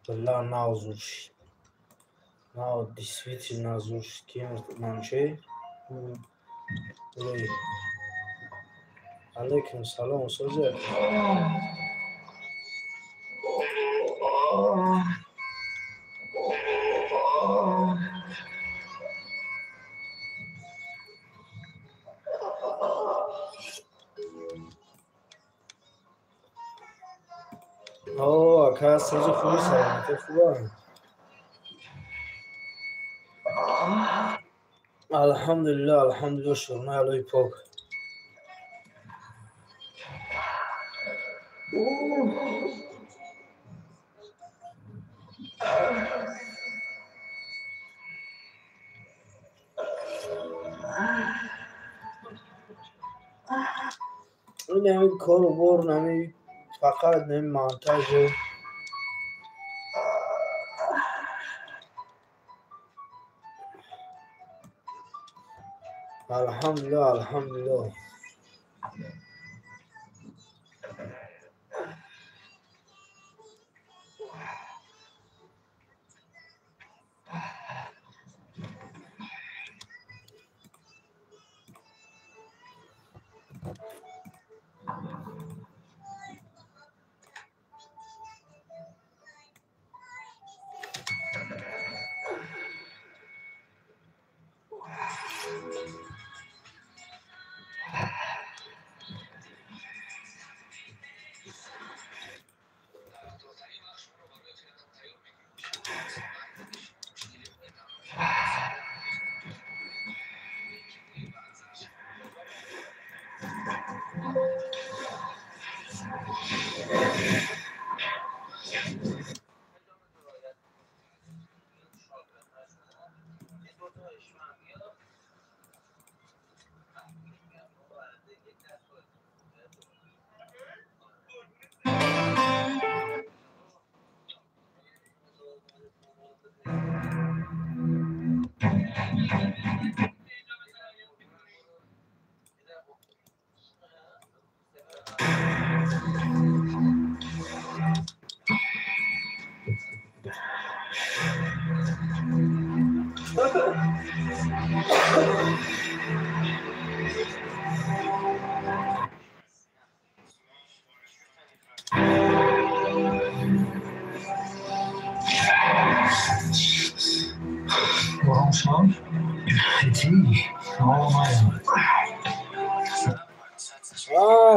Là, Nauzush. Now, действительно, Nauzush кем манче. Алейкум салам, созер. Ака, созер хуби саламате хуба. Алхамдулилlah, шурна алой пок. این کارو بر نمی فقط نمی مانتاژ الحمدلله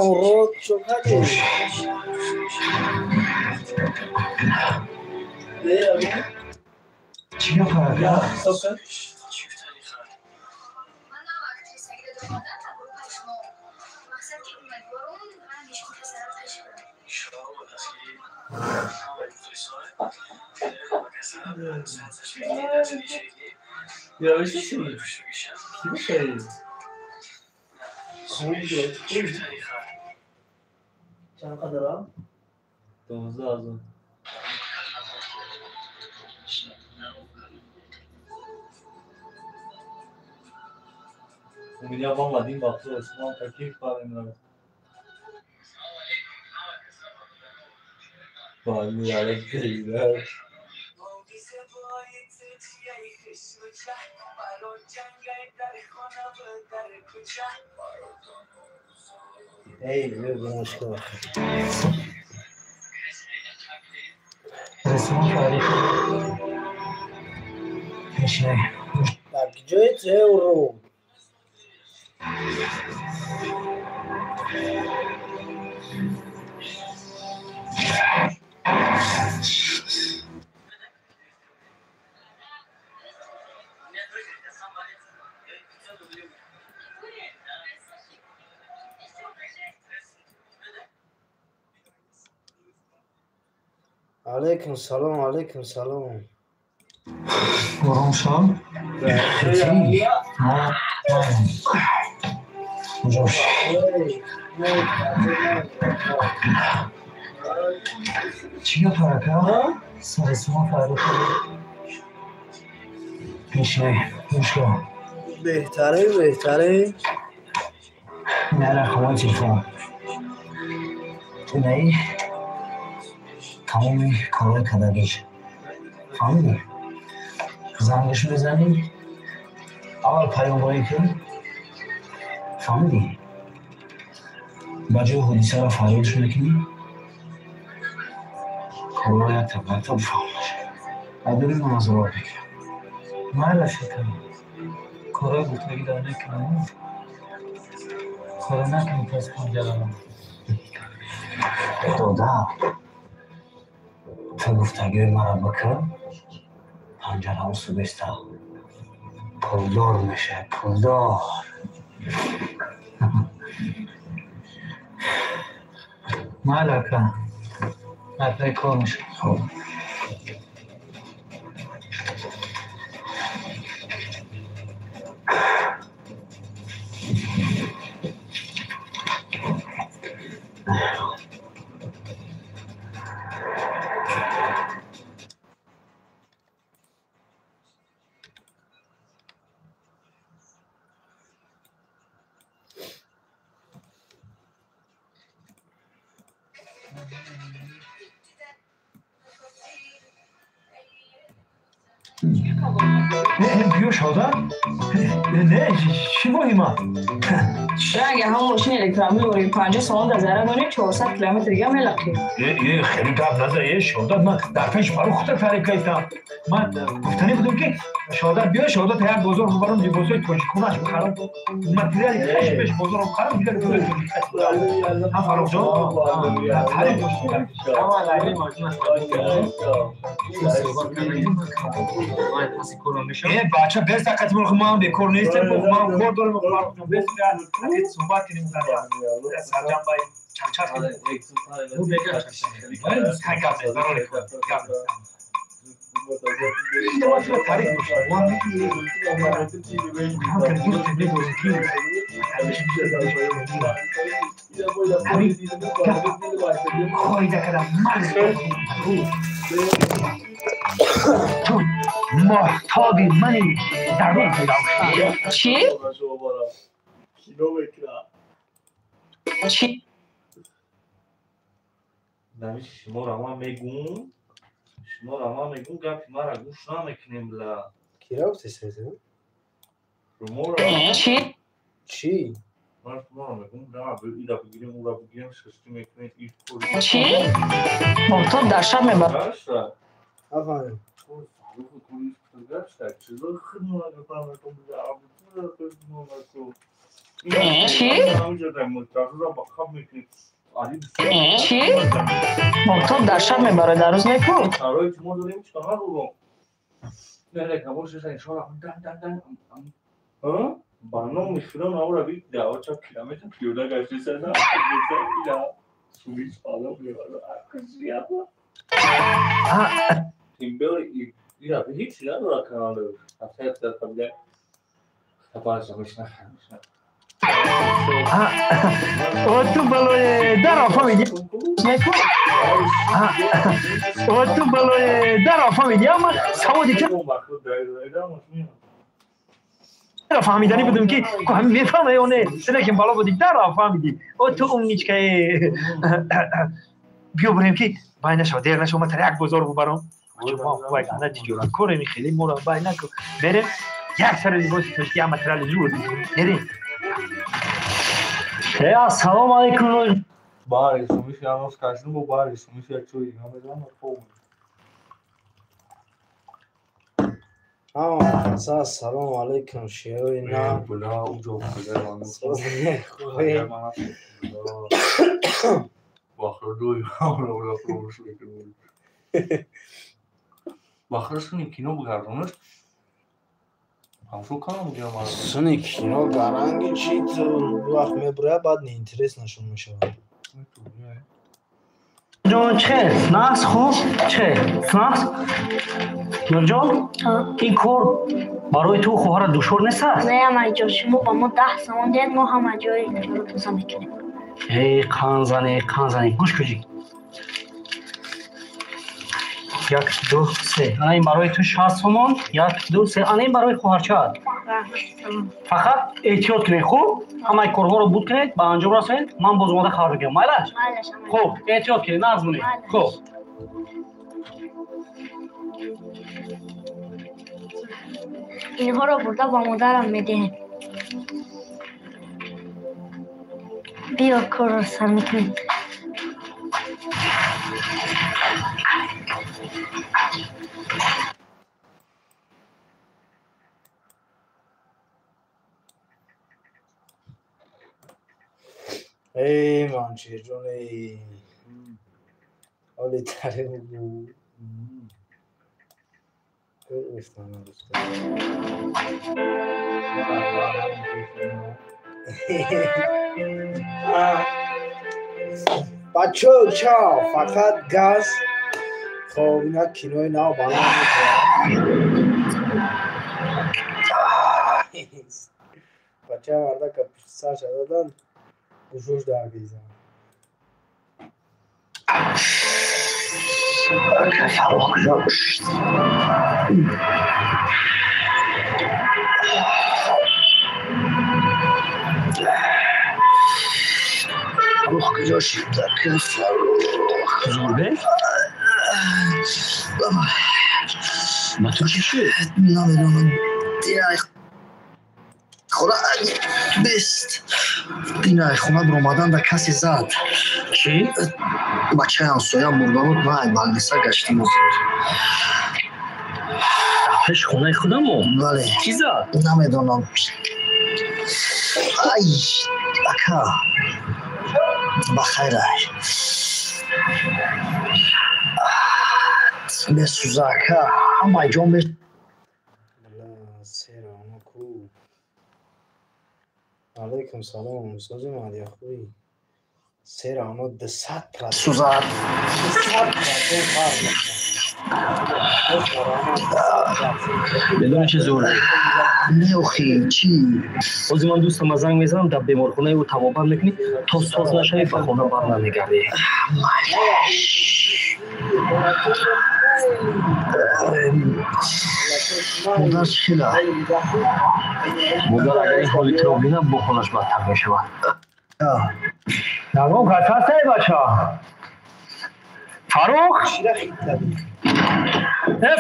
رود شکلی چی نفر؟ یا سوکن Ya işte şey. Kimi şey? Çan kadar al. Domuzu lazım. Bu milyon banladığım baktı Osman takip falan. Bana yarak değiller. Ey bir başka bak. رسمان فریق میشه Bak, جای رو علیکم سلام علیکم سلام قرم شام چی؟ جوش چیه فرکه؟ سر سما فرکه پیشه پیشگاه بهتره نه خواهی تلفن تو نهی تمامی کارهای کدریش فهمیدی؟ زنگش بزنی اول پیام‌هایی که فهمیدی؟ بجای حدیثه را فریادش میکنی کارهای تبعیت هم فهمش عدوی مناظره را بکن محل شکنی کارهای گفتگی در نکنم کارهای نکنی پس پنجرم داده تو گفتگی مرا بکن پنجره هم سوبسته پولدار میشه پولدار مالکه اپلای کار میشه خب بیو شده؟ نه چی مهمه؟ اگه هم ماشین الکترومی روی 50 سوم در ذره دانه 400 کیلومتر دیگه میلقی یه خیلی گپ نزده شهادت من در پیش برای خودت تعریف کردم من گفتنی بودم که شهادت بیا شهادت یک بازار رو برام بازار کنجکونش بخرم متریالی پیش پیش بازار رو بخرم دیگه بازار هم فاروق جان تعریف باشه بچه بس دقیقی مرخ ما هم بکر نیستیم ما هم کار داریم فاروق جان بس بیاد صحبت کنیم سرجم باید چند چند کنیم او بگه های گفت ضروری تعریف محتابی منی در روی پیدا چی؟ چی؟ نمیشه شما را ما میگون گفت ما را گوش نمیکنیم لا کی رفتی سیزه؟ شما را چی؟ ما را میگون نه ایدا بگیریم او را بگیریم سستی میکنیم ایش کوری چی؟ محتاب در شب میبر گشتا افهم فاروق کوریش گشتا چیزا خدمت نکنم تو چی؟ همینجا در ملتاقی را با خواب میکنیم چی؟ محتاب در شب میبره در روز میکن کارهایی که ما داریم چقدر رو نه کمارش انشاءالله ها؟ برنامه میخیرم اون رو بید دعوت چند کیلومتر پیوده گشتی سر نه ایلا سویش حالا بیاره کسی تیم بیاری ایلا به هیچی نداره کناله هفته هفته قبله تپارش همیش نخیرمش نه او تو بلوی در آفا میگی او تو بلوی در آفا میگی اما سوادی که در فهمیدنی بودم که همین میفهمه یا نه سنه که بالا بودی در آفا میگی او تو اون نیچ که بیو بریم که باید نشو دیر نشو من تر یک بازار ببرم ما خواه گانه تجارت کنیم خیلی مورا باید نکن بریم یک سر لیباسی توشتی هم مترال زور بریم السلام علیکم Bari, sumiš javno skažemo, bari, sumiš ja čuji, imamo znamo pomoć. سلام علیکم شیروی نه بلا اونجا افتاده خوبی باخر دوی بلا فروش میکنم باخرش کنی کینو بگردونش همشو کنم دیگه مرا سنی کینو برنگی چی تو وقت میبره بعد نه اینترس نشون میشه جان چه؟ سناکس خوب؟ چه؟ سناکس؟ جان؟ این کار برای تو خواهر دشوار نیست است؟ نه اما جان شما با ما 10 سامان دید ما همه جای اینجا رو توضیح میکنیم ای کانزنی گوش کجی یک دو سه این برای تو 60 سامان یک دو سه این برای خواهرچه فقط احتیاط کنید خوب همه کارها رو بود کنید با انجام رسید من باز اومده خبر بگم مایلش خوب احتیاط کنید نظمونید خوب اینها رو برده با مادرم میدهیم بیا کار رو سر میکنیم ای منچه جونی حالی تره بود گفتم بچه چا فقط گاز خب اینا کینوی نو بالا بچه مرده که پشت سر شده دادن گوشوش در بیزن فرخ کجا شد فرخ کجا شد فرخ زوربه با تو چی شد نمیدونم دیگه خدا بیست دیگه خونه بر اومدن در کسی زد چی؟ بچه همسایه مرده بود من بلدیسه گشتیم پیش خونه خودمو بله کی زد؟ نمیدونم ای بکا بخیره بسوزه که همه جان بشه سیره اما کو علیکم سلام سوزی مادی خوبی سیره اما 100% سوزه 100% فرق بدون چه زوره نیوخی چی؟ بازی من دوستم از زنگ میزنم در بیمارخونه و توابر میکنی تا ساز نشوی به خونه بر نمیگردی مادر چیله؟ مادر اگر این حالی تو رو بینه بخونش بدتر میشود نگم کس هسته بچه فاروق چیره خیلی کردی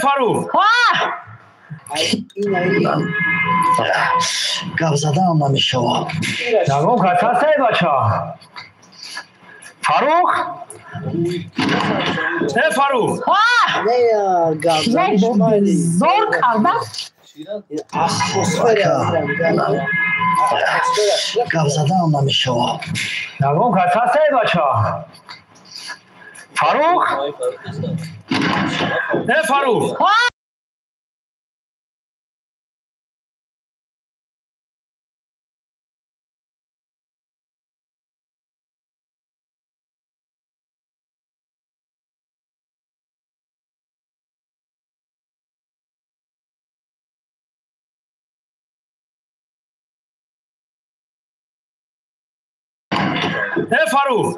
فاروق این گپ زده هم نمیشه نگم کس هسته بچه فاروق فاروق نه گابزنش مالی زور کرده گپ زده هم نمیشه نگم کس هسته بچه فاروق فاروق فاروق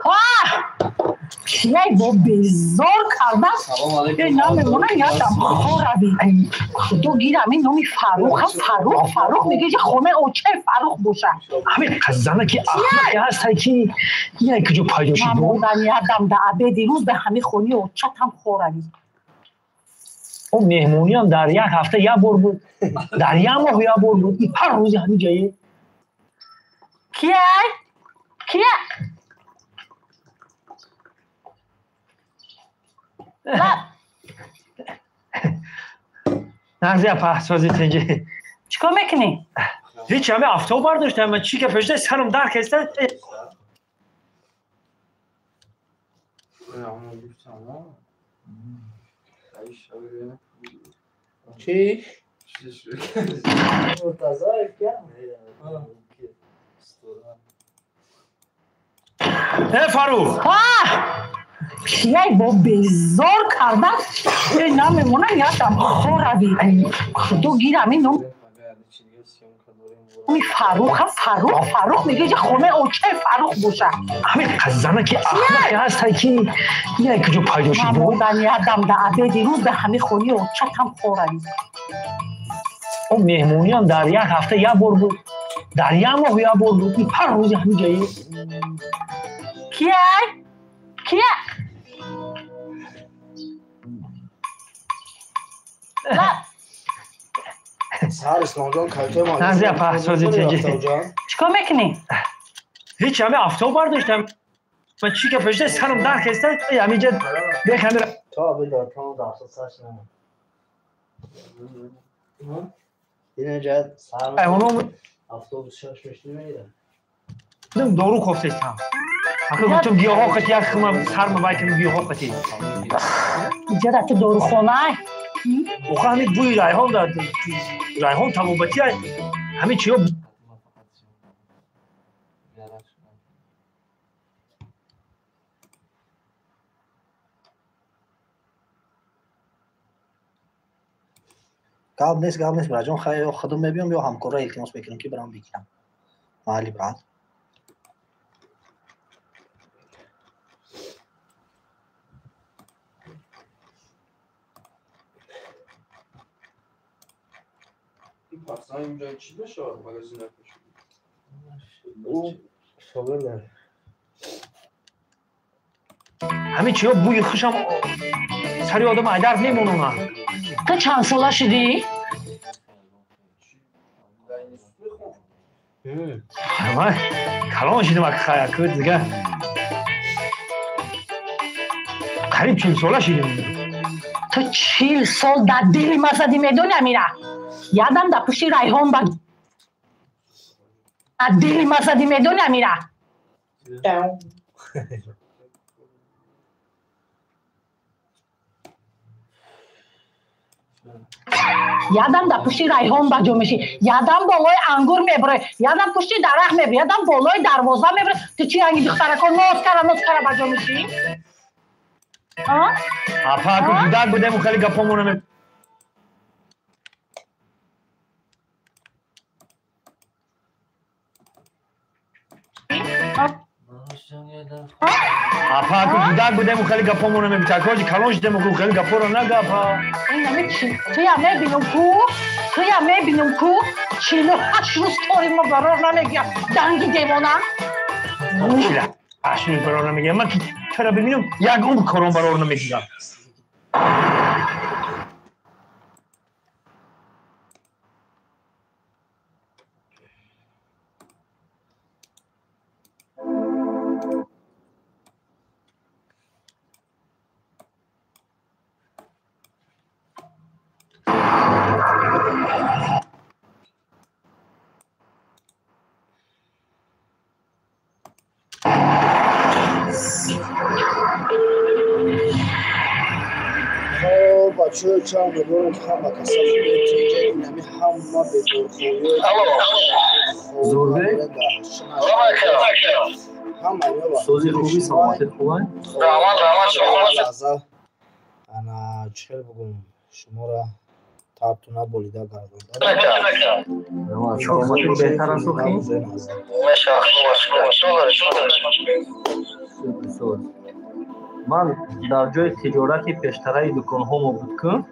یک با بیزار کرده یه نمیمونه یادم خوردی تو گیرم این نامی فاروق میگه که خونه اوچه فاروق باشه همین قزنه که احمقی هسته که یه کجا پیدا شد من یادم ده عبه دیروز به همین خونی اوچه هم خوردی اون مهمونی هم در یک هفته یه بار بود در یک ماه یه بار بود هر روز همین جایی کیه؟ نغزی پهسازی تنجی چیکار میکنی؟ هیچ همه افتاب برداشتم من چی که پشته سرم درک هسته چی؟ فاروق یای با بزار کردن نمیمونه یادم خوردی تو گیرم این نمی فاروق میگه خونه اوچه فاروق باشه همین قزنه که اخلاقی هست که یه کجا پیدا شد من یادم در عبه دیروز به همین خونی اوچه هم خوردی اون مهمونی هم در یک هفته یک بار بود در یک ماه یک بار بود هر روز همین جایی کیه؟ سهر اسلام جان کلتر مالی نغزی پهسازی تنجی چیکار میکنی؟ هیچ همه افتاب برداشتم من چی که پشته سرم درک هسته همینجا بکنم تا بدار تا داشت سرش نمون اینه جد سهر اونم افتوبوس شش مشتی میره دارو کوفته استم اخه گفتم گیاه ها قطعی اخم سرم باید گیاه ها قطعی اینجا در تو دارو خونه اوخه همین بوی رایحان داد رایحان تمام بطی همین چی ها قبل نیست برای جان خیلی خودم میبیم یا همکار را التماس میکنم که برام بگیرم محلی برات این پاسای اینجا چی بشه مگزین نکش او شغل داره همین چی ها بوی خوشم سری آدم عدر نمونم تو چند ساله شدی؟ من کلان شدیم اگه خیلی کرد دیگه قریب 40 ساله شدیم تو 40 سال در دل مسدی میدونی امیره یادم در پشتی ریحان با در دل مسدی میدونی امیره یادم در پشتی ریحان با جو میشی یادم بالای انگور میبره یادم پشتی درخت میبره یادم بالای دروازه میبره تو چی هنگی دخترکو ناز کرده با جو میشی اپا اکو بودک بودم و خیلی گپامونم اپا اکو بودک بودم و خیلی گپامونم بچکاجی کلان شدم و خیلی گپا رو نگپا این همه چی؟ تو یا میبینم کو 48 روز طوری ما برار نمیگیم دنگی دیوانم 48 روز برار نمیگیم من که چرا ببینم یک عمر کارم برار نمیگیم بچه چند بدون که همه کسا خیلی نمی همه بدون خوبی زورده؟ سوزی خوبی سلامتت خوبه؟ انا چهل بگم شما را تابتو نبولیده گردن سلامتت بهتر از سوخی؟ من در جای تجارتی پیشترای دکان ها بود کن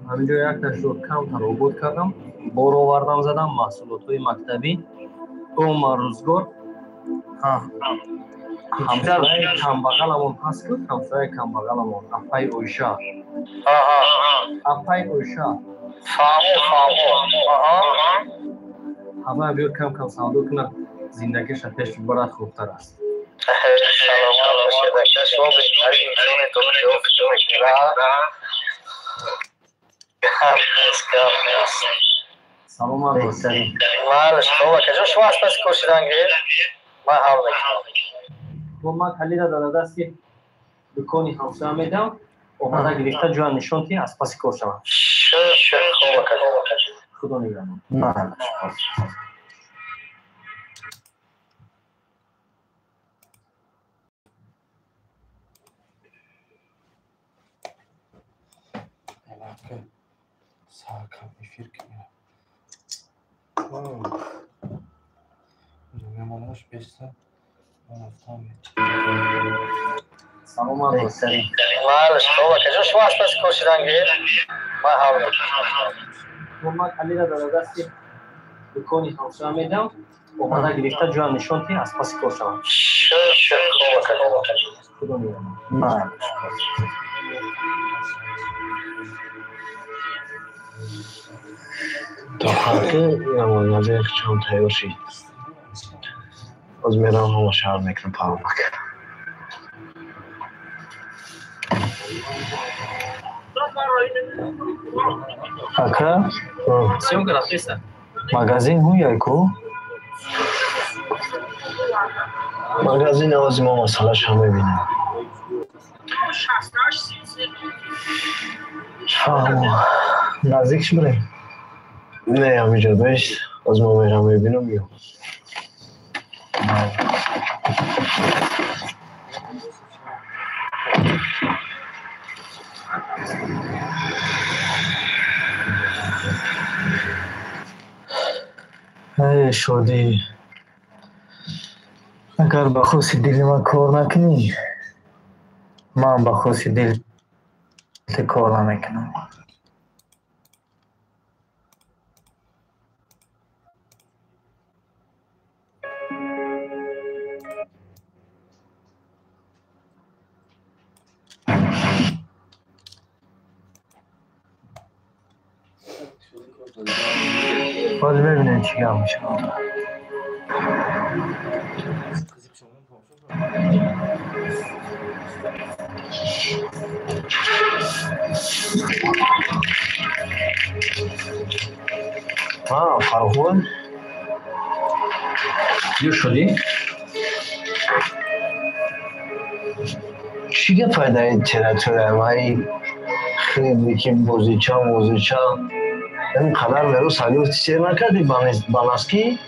همینجا یک تشور کم ترابط کردم بار آوردم زدم محصولات های مکتبی اون روزگار همسایه کم بغلمون هست که همسایه کم بغلمون اپای اویشا همه بیار کم کم سعودو کنه زندگیش پیش برد خوبتر است سلام باشه شما بهترین انسان توکیو سلام بهترین شما کجا شما اساس کوشیدنگه من حال میکنم من کلیدا در دستی دکانی همسایه میدم اومده گرفته جوان نشونتی از پس کار شما خوبه خدا نگران نه Saca, mi firka mira. Memonash besta. سلام بهترین شما کجا شما اساس کوشیدنگه من حال میکنم من کلیدا در دستی دکانی همسایه میدم اومده گرفته جوان نشونتی از پس کار شما خوبه خدا نگران نه تا خاطر نمایده چون تایی باشید از میرم همه شهر میکنم پارمک اکا магазин ҳуяй ку магазин авази мо масъалаш ҳам мебинем наздикш бирем не ҳамиҷо бест аз мо мерам мебинам ё шодӣ агар ба хоси дили ман кор накунӣ ман ба хоси дил кор намекунам حالا ببینیم چی گم میشه فرخون دیر شدی؟ چی که فایده تراتوره مایی خیلی که موزیچه اینقدر مرو سالی چیزی نکردی بانسکی؟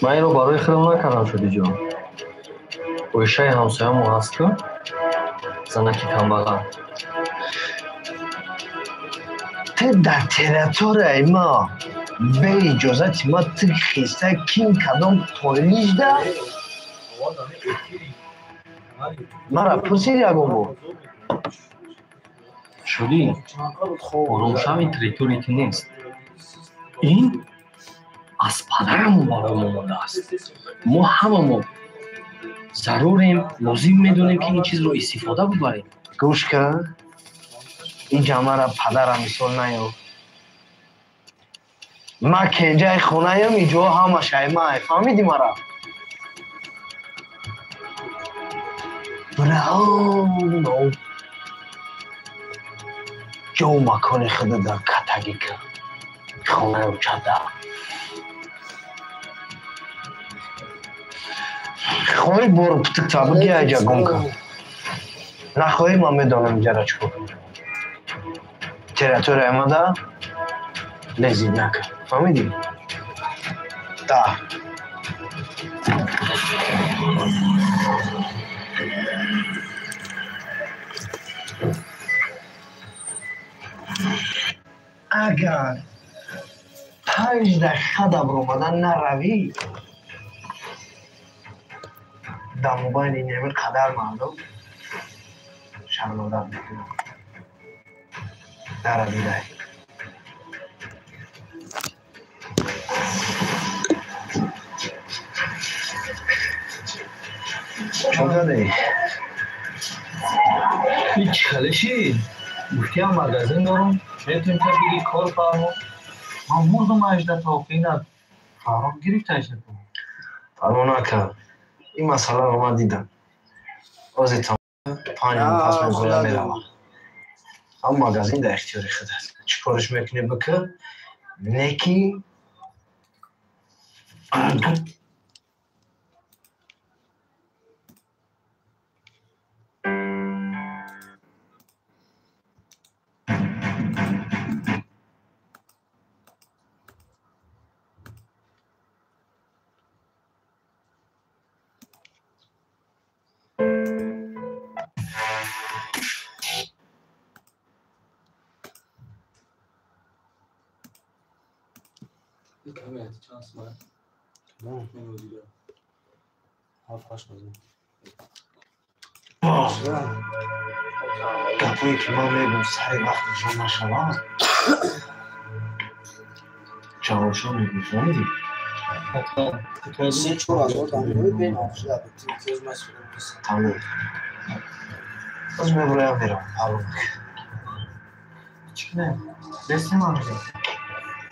من این رو برای خودم نکردم شدی جان اویشه همسایه مو هست که زنکی کمبغل ته در تراتوره ایما به اجازت ما تک خیسته کین کدام تولیج ده مرا پرسید یکم بود شدی آرامشوی تریتوریتی نیست این از پدرمون برای ما مونده است ما هممون ضروریم لازم میدونیم که این چیز رو استفاده ببریم گوش کن اینجا مرا پدرم مثال نیو ما که جای خونه ایم اینجا همه شایمه فهمیدی مرا براو جو مکان خود در کتگی کن خونه رو چده خواهی برو پتک تابگی ایجا گم کن نخواهی من میدانم جرا چکو کنم تراتور اماده لذید نکن فهمیدی؟ تا اگر 5 دقیقه در اومدن نروی در موبایل این همه قدر مردم شرمندر میکنم نروی دهی چون دادی؟ هیچ خلشی گفتی هم مگزین دارم میتونیم که بگی کار فرما من مردم اجده تا قینت فرام گرفتش نکنم فرما نکن این مسئله رو من دیدم روزی تا پانیم پس من گویا میروم اما مگزین در اختیار خود است چی کارش میکنی بکن نیکی کمی چانس من تمام نمیدونم هفتش بزن گپایی که ما میگم سر وقت جا نشوم جوابشو میگم سه چور از آدم بین آفشد تیکیز مسئول نیست تمام از میبرایم میرم حالم چی نه؟ دستی من میگم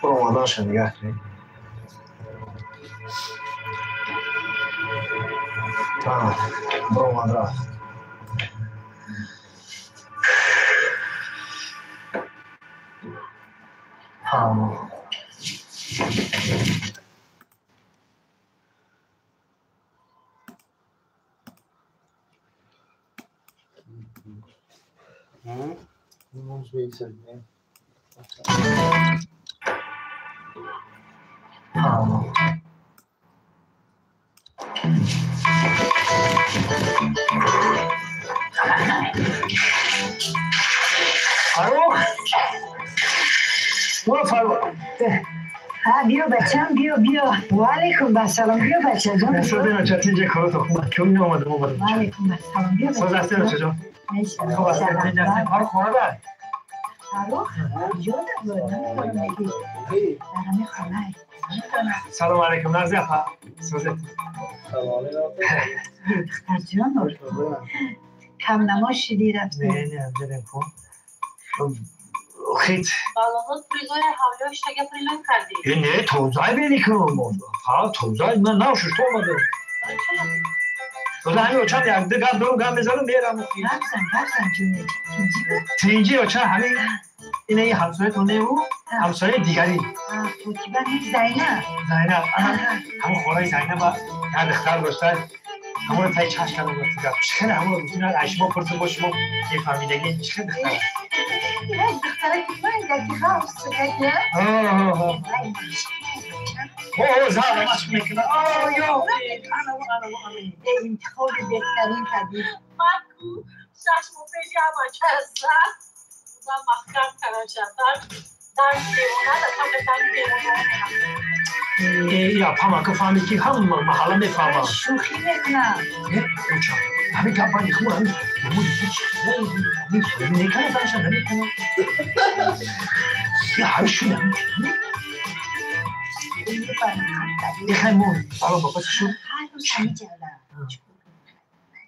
برو مادرش نگه کنی برو مادر Vamos ver isso aí. فاروق برو فاروق بیا بچم بیا و علیکم السلام بیا بچه جان شده نچت اینجا کارو خوب کمی اومدم و علیکم السلام بیا ساز هستی نچه جان میشه خوب هستی اینجا کار خونه بر فاروق یادم بود نمی‌کنم بگی در همه خانه سلام علیکم نرزی اپا سوزت دختر جان کم نماشیدی رفتی نه دیدم کن خیت Balonun prizoya havlu iştege prilon kardeşi. نه توزای بیدی کنم ها توزای من نوشش تو اومده توزای همین اوچم یک دگم دو گم بزنم بیرم رفتم جونی تینجی اوچم همین اینه یه همسایه تونه او همسایه دیگری فوتیبر یک زینب همون خورای زینب با یه دختر داشتن همون تایی چشم کنم گفتیدم چخیلی همون رو بزنن عشما پرسه باشم و یه فهمیدگی چخیلی دختره یک دختره که من دکی خواست سکت اوه زهر مشک میکنه یا انتخاب بهترین کردی Marco, şaşma pejama keser. Uzan mahkam karaşatar. Dar devona da kapatan devona. یا پاما که فهمید که هم محله میفهمم شوخی میکنم اوچا همین کمپانی خوب همین نیکنه زنشان نمیکنه یا همین شده یه خیلی مون بابا بابا شد هنوز همه جلم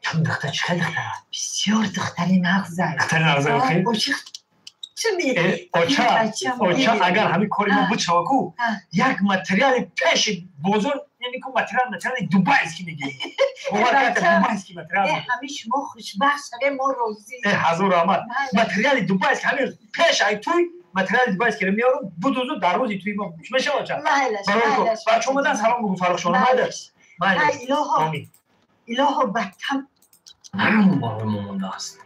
چون دختر چه خیلی دختره بسیار دختری نغزه دختری نغزه خیلی اوچا اگر همین کاری ما بود شواکو یک متریال پیش بزرگ یعنی که متریال دوبای است که میگی دوبای است که متریال همین شما خوشبخت شده ما روزی هزار آمد متریال دوبای است که همین پیش ای توی متریال دوبای است که میارم بدوزو در روزی توی ما میشه اوچا بچه اومدن سلام بگو فراغ شما الهو بکم همون باقی مونده است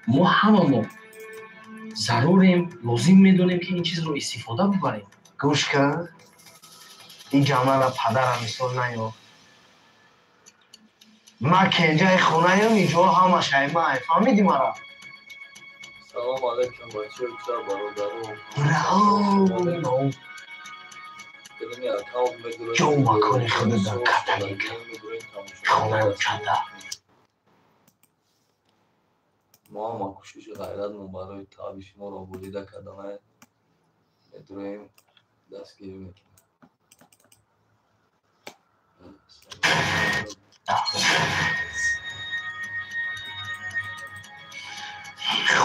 ما هممون ضروریم لازم میدونیم که این چیز رو استفاده ببریم گوش کن این جامعه را پدرم مثال نیو ما که اینجا خونه هم اینجا همه شایمه فهمیدی مرا سلام علیکم بچه بچه برادرم نه جو مکانی خود در کتنی کن خونه رو چنده ما هم کوشش غیرتمون برای تابیش ما رو بریده کردن میتونیم دستگیری میکنیم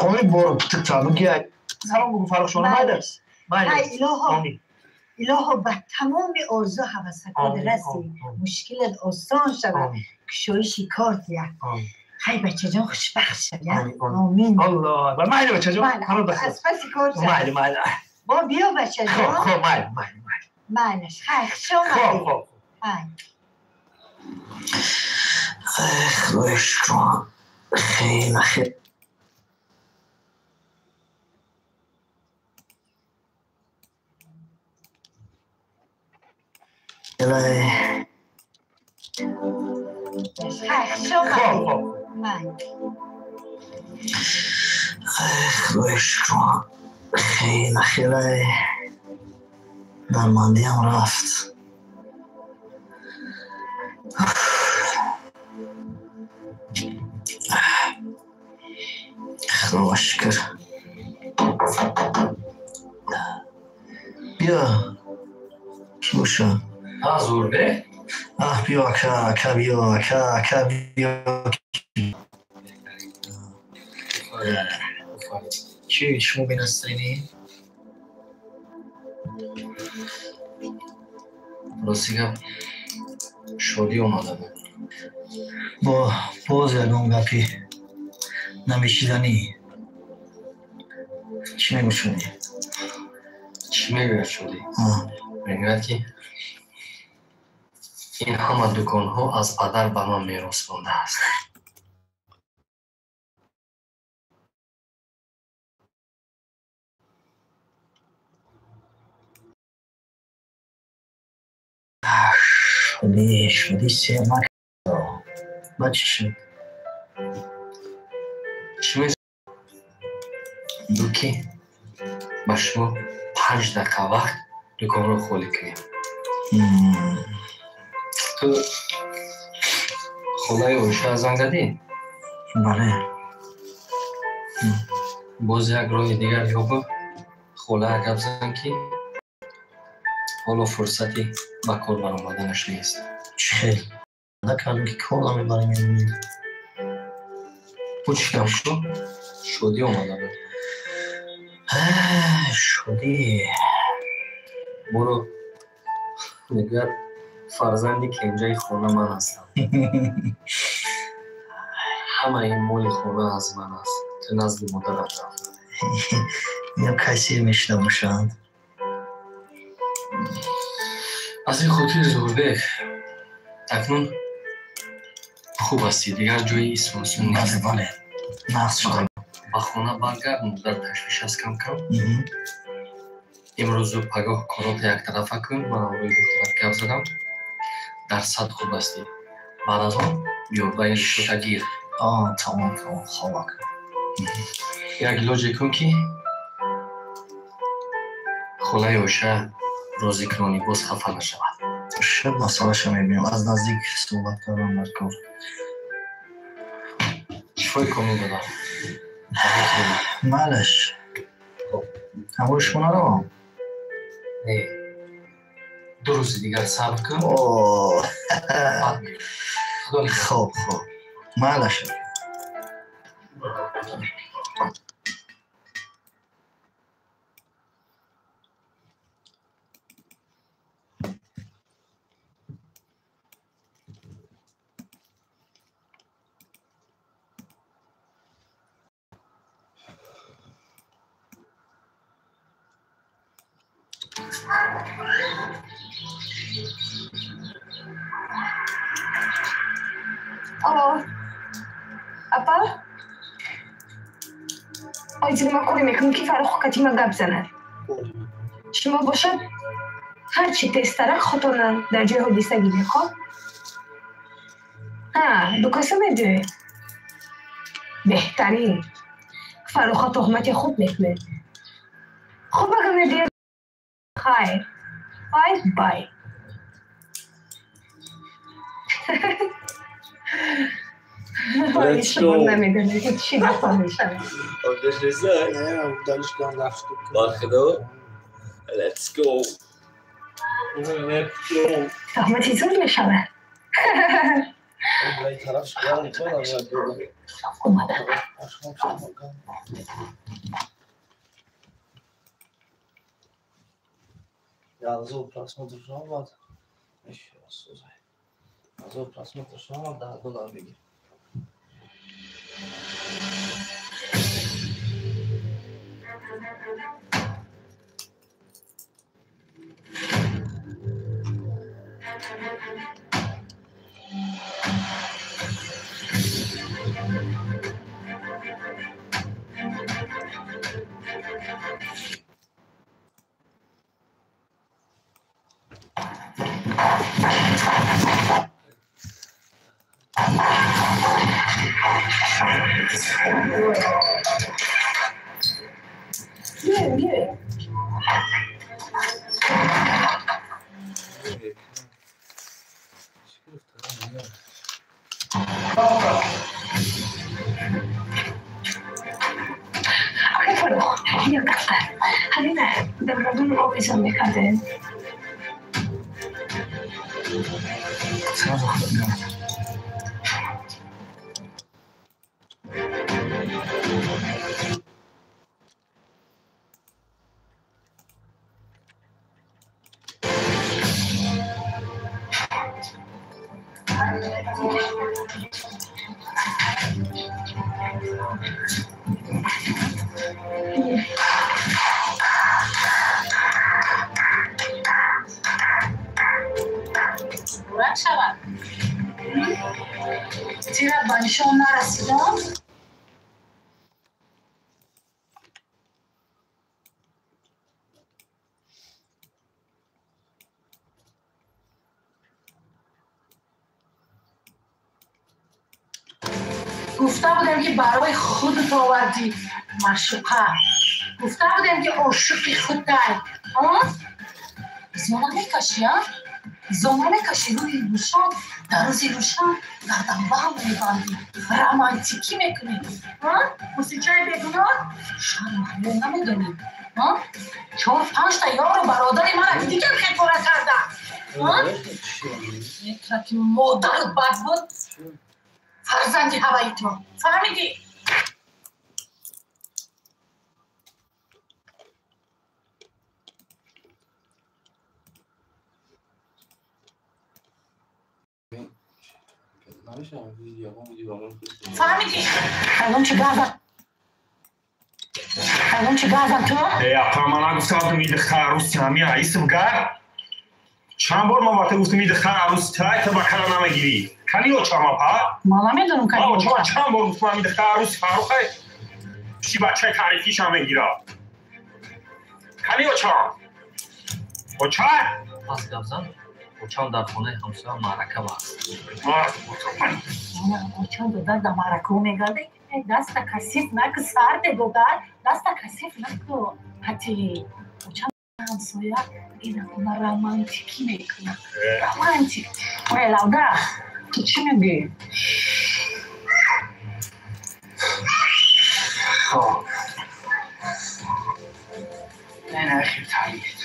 خواهی برو پتک بگی سلام بگو فرق شما نمیده های الهو به تمام اوضاع حوثکات رسی مشکلت آسان شود کشوی شکار دیا خیلی بچه جان خوشبخت شد آمین الله اکبر مایل بچه جان از پسی کار شد مایل با بیا بچه جان خب مایل مایلش خیلی شما خدای شکر خیلی خیلی الهی خدای شکر خیلی خیلی درماندی هم رفت خدا شکر بیا شوشا زوربه بیا اکا بیا اکا بیا چی شما بینسترینی؟ راستی شادی اومده بود با باز یادم گپی نمیشیدنی چی میگو شدی؟ چی میگوید شدی؟ میگوید که این همه دکان ها از پدر به من میراث مانده است. شدی سیر نکرد با چی شد؟ چی میگوید؟ دوکی با شما 5 دقیقه وقت دکان رو خالی کنیم. تو خونه اوشا زنگ زدی؟ بله باز یک راه دیگر یابه خونه گپ زن که حالا فرصتی به کار برآمدنش نیست. خیلی نکردم که کار نمیبرم یعنی پوچ کم شو شادی آمده بود. شادی برو نگر فرزندی که اینجای خونه من هستم. همه این مال خونه از من است که نزد مادرت رفت. اینو کسی میشنه باشند از این خاطر زوربک اکنون خوب هستی دیگر جایی اسمانسون نیست. بله نقص شدم با خونه برگرد مادر تشویش از کم کم. امروز پگاه کارات یک طرفه کن من روی دخترت گپ زدم درصد خوب هستی بعد از آن بیا با این شوتا گیر. تمام خوابک یک لوجه کن که خلای اوشه روزی کنانی باز خفه نشود. شب مسئله شو میبینم از نزدیک صحبت کردم در کار شوی کنی بدم مالش همونش کنه رو نه 2 روز دیگر صبر کن. خوب مالش اپا آیزی ما کاری میکنم که فرخ کتی ما گپ زند شما باشد هرچی تسترک خودتون در جای حدیثه گیده خب دو کسه میدوه بهترین فرخ تهمت خوب میکنه خب اگه میدوه خیر بای Let's go. نمیدونه که چی نفهمیشم آبدش رسه؟ دانشگاه رفت خدا Let's go. تهمتی زود میشوه این طرف شکار میکنم اومدم Yazılı prasмотр şamad. Eşya sözay. Yazılı prasмотр şamad $10 begi. Gel. Io caffè. Alina, devo dare un bisogno di cadere. بلند شود. چرا به شما نرسیدم؟ گفته بودم که برای خودت آوردی معشوقه. گفته بودم که عاشق خودت. زمان میکشی ها؟ زمان میکشی روی روشن در روزی روشن گردن بهم میبندی رومانتیکی میکنی موسیقی بگونا شرم حیه نمیدونی 4-5 تا یار و برادری من دیگه خیطوره کردن یک که مادر بد بود فرزندی هوایی تو فهمیدی؟ فهمیدی؟ الان چه کردن تو؟ اپا من نگفتم میده عروس همی اسم گر چند بار ما وقتی گفتم میده عروس تای تو بکلا نمیگیری کلیو چما پا من نمیدونم کلیو چند بار گفتم میده عروس فاروقه چی بچه تعریفیش هم میگیره کلیو چما و چای پس گفزن اوچان در خونه همسایه معرکه بود. اوچان دادن در معرکه میگرده دست کثیف نکو سرد دادن دست کثیف نکو حتی اوچان همسایه این رومانتیکی میکنه رومانتیک لوده تو چی میگی؟ خب نه اخیر تعریف